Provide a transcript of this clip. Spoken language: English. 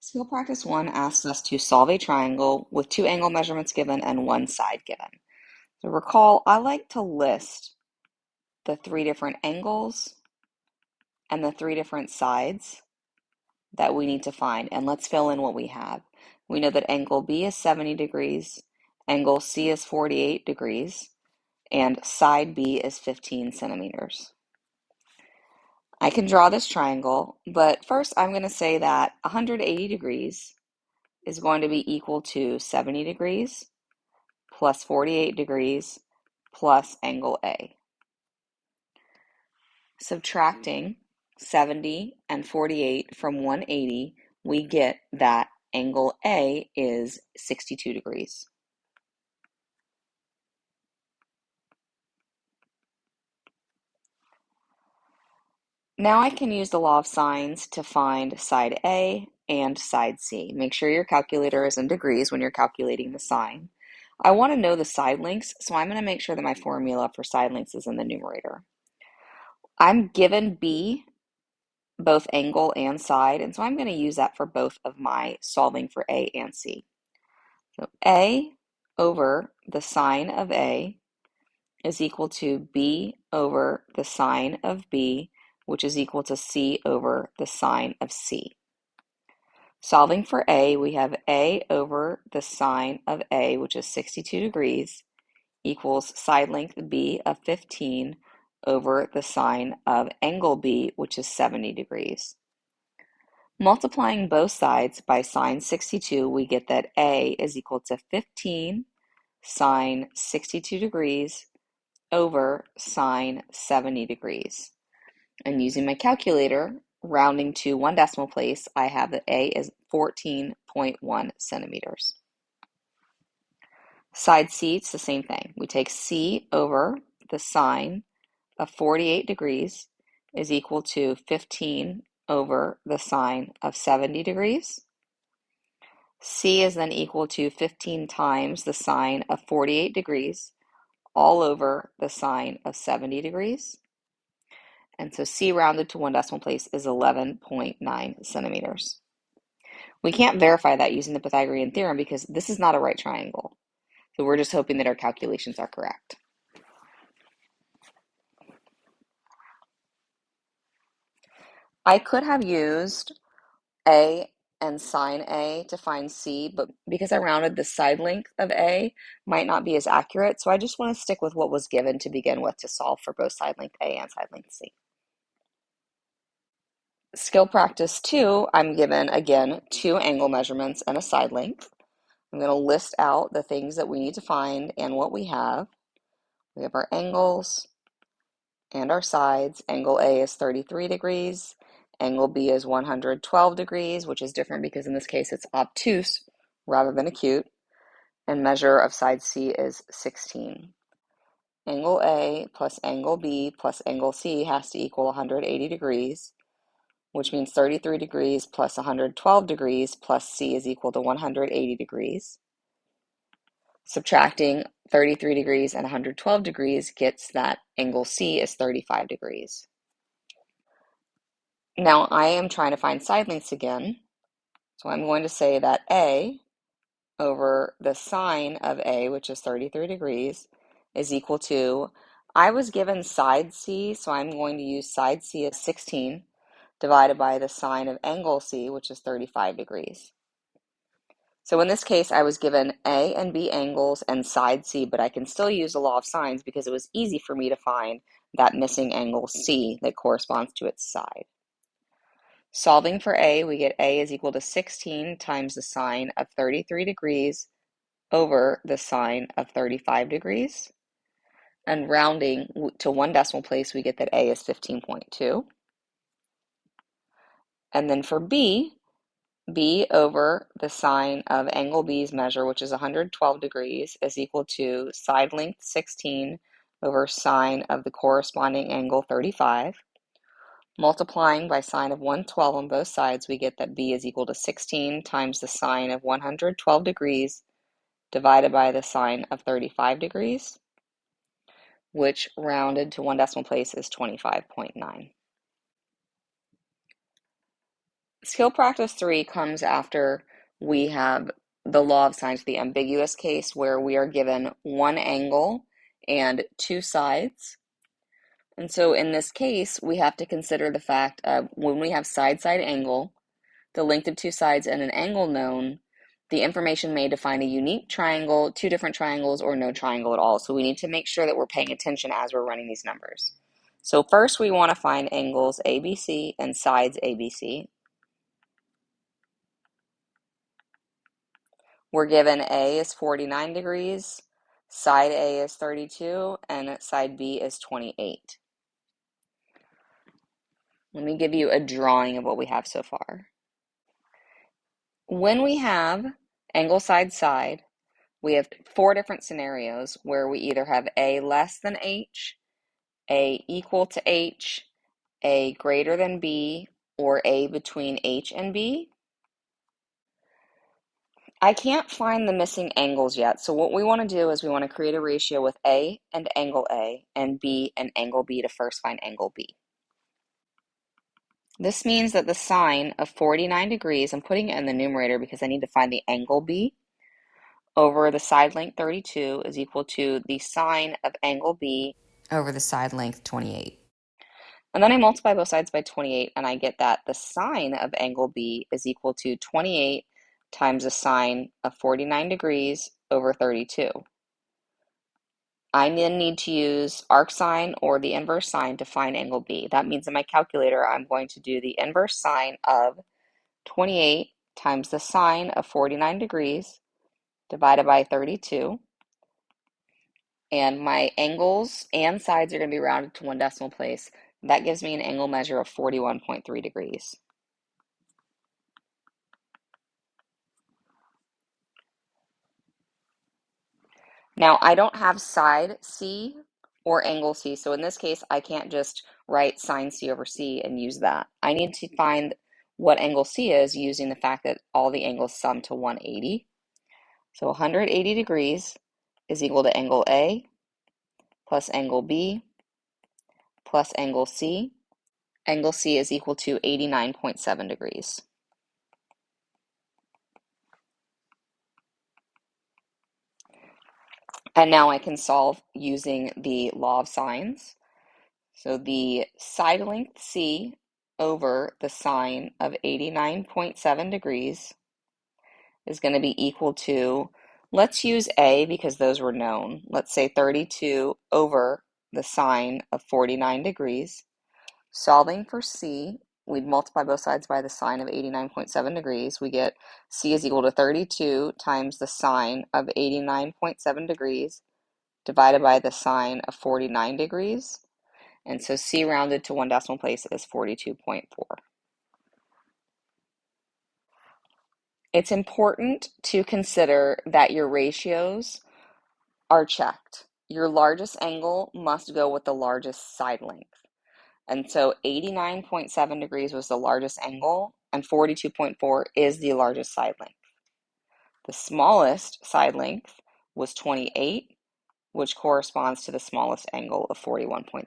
Skill practice 1 asks us to solve a triangle with 2 angle measurements given and 1 side given. So recall, I like to list the 3 different angles and the 3 different sides that we need to find. And let's fill in what we have. We know that angle B is 70 degrees, angle C is 48 degrees, and side B is 15 centimeters. I can draw this triangle, but first I'm going to say that 180 degrees is going to be equal to 70 degrees plus 48 degrees plus angle A. Subtracting 70 and 48 from 180, we get that angle A is 62 degrees. Now I can use the law of sines to find side A and side C. Make sure your calculator is in degrees when you're calculating the sine. I want to know the side lengths, so I'm going to make sure that my formula for side lengths is in the numerator. I'm given B, both angle and side, and so I'm going to use that for both of my solving for A and C. So A over the sine of A is equal to B over the sine of B, which is equal to C over the sine of C. Solving for A, we have A over the sine of A, which is 62 degrees, equals side length B of 15 over the sine of angle B, which is 70 degrees. Multiplying both sides by sine 62, we get that A is equal to 15 sine 62 degrees over sine 70 degrees. And using my calculator, rounding to 1 decimal place, I have that A is 14.1 centimeters. Side C, it's the same thing. We take C over the sine of 48 degrees is equal to 15 over the sine of 70 degrees. C is then equal to 15 times the sine of 48 degrees, all over the sine of 70 degrees. And so C rounded to 1 decimal place is 11.9 centimeters. We can't verify that using the Pythagorean theorem because this is not a right triangle. So we're just hoping that our calculations are correct. I could have used A and sine A to find C, but because I rounded the side length of A might not be as accurate, so I just want to stick with what was given to begin with to solve for both side length A and side length C. Skill practice 2, I'm given, again, 2 angle measurements and a side length. I'm going to list out the things that we need to find and what we have. We have our angles and our sides. Angle A is 33 degrees. Angle B is 112 degrees, which is different because in this case it's obtuse rather than acute. And measure of side C is 16. Angle A plus angle B plus angle C has to equal 180 degrees, which means 33 degrees plus 112 degrees plus C is equal to 180 degrees. Subtracting 33 degrees and 112 degrees gets that angle C is 35 degrees. Now I am trying to find side lengths again, so I'm going to say that A over the sine of A, which is 33 degrees, is equal to, I was given side C, so I'm going to use side C as 16 divided by the sine of angle C, which is 35 degrees. So in this case, I was given A and B angles and side C, but I can still use the law of sines because it was easy for me to find that missing angle C that corresponds to its side. Solving for A, we get A is equal to 16 times the sine of 33 degrees over the sine of 35 degrees. And rounding to 1 decimal place, we get that A is 15.2. And then for B over the sine of angle B's measure, which is 112 degrees, is equal to side length 16 over sine of the corresponding angle 35. Multiplying by sine of 112 on both sides, we get that B is equal to 16 times the sine of 112 degrees divided by the sine of 35 degrees, which rounded to 1 decimal place is 25.9. Skill practice 3 comes after we have the law of sines, the ambiguous case where we are given one angle and two sides. And so in this case, we have to consider the fact of when we have side-side angle, the length of two sides, and an angle known, the information may define a unique triangle, two different triangles, or no triangle at all. So we need to make sure that we're paying attention as we're running these numbers. So first we want to find angles ABC and sides ABC. We're given A is 49 degrees, side A is 32, and side B is 28. Let me give you a drawing of what we have so far. When we have angle side side, we have four different scenarios where we either have A less than H, A equal to H, A greater than B, or A between H and B. I can't find the missing angles yet, so what we want to do is we want to create a ratio with A and angle A and B and angle B to first find angle B. This means that the sine of 49 degrees, I'm putting it in the numerator because I need to find the angle B, over the side length 32 is equal to the sine of angle B over the side length 28. And then I multiply both sides by 28 and I get that the sine of angle B is equal to 28 times the sine of 49 degrees over 32. I then need to use arcsine or the inverse sine to find angle B. That means in my calculator I'm going to do the inverse sine of 28 times the sine of 49 degrees divided by 32. And my angles and sides are going to be rounded to one decimal place. That gives me an angle measure of 41.3 degrees. Now, I don't have side C or angle C, so in this case, I can't just write sine C over C and use that. I need to find what angle C is using the fact that all the angles sum to 180. So 180 degrees is equal to angle A plus angle B plus angle C. Angle C is equal to 89.7 degrees. And now I can solve using the law of sines. So the side length C over the sine of 89.7 degrees is going to be equal to, let's use A because those were known. Let's say 32 over the sine of 49 degrees. Solving for C, we'd multiply both sides by the sine of 89.7 degrees. We get C is equal to 32 times the sine of 89.7 degrees divided by the sine of 49 degrees. And so C rounded to one decimal place is 42.4. It's important to consider that your ratios are checked. Your largest angle must go with the largest side length. And so 89.7 degrees was the largest angle, and 42.4 is the largest side length. The smallest side length was 28, which corresponds to the smallest angle of 41.3.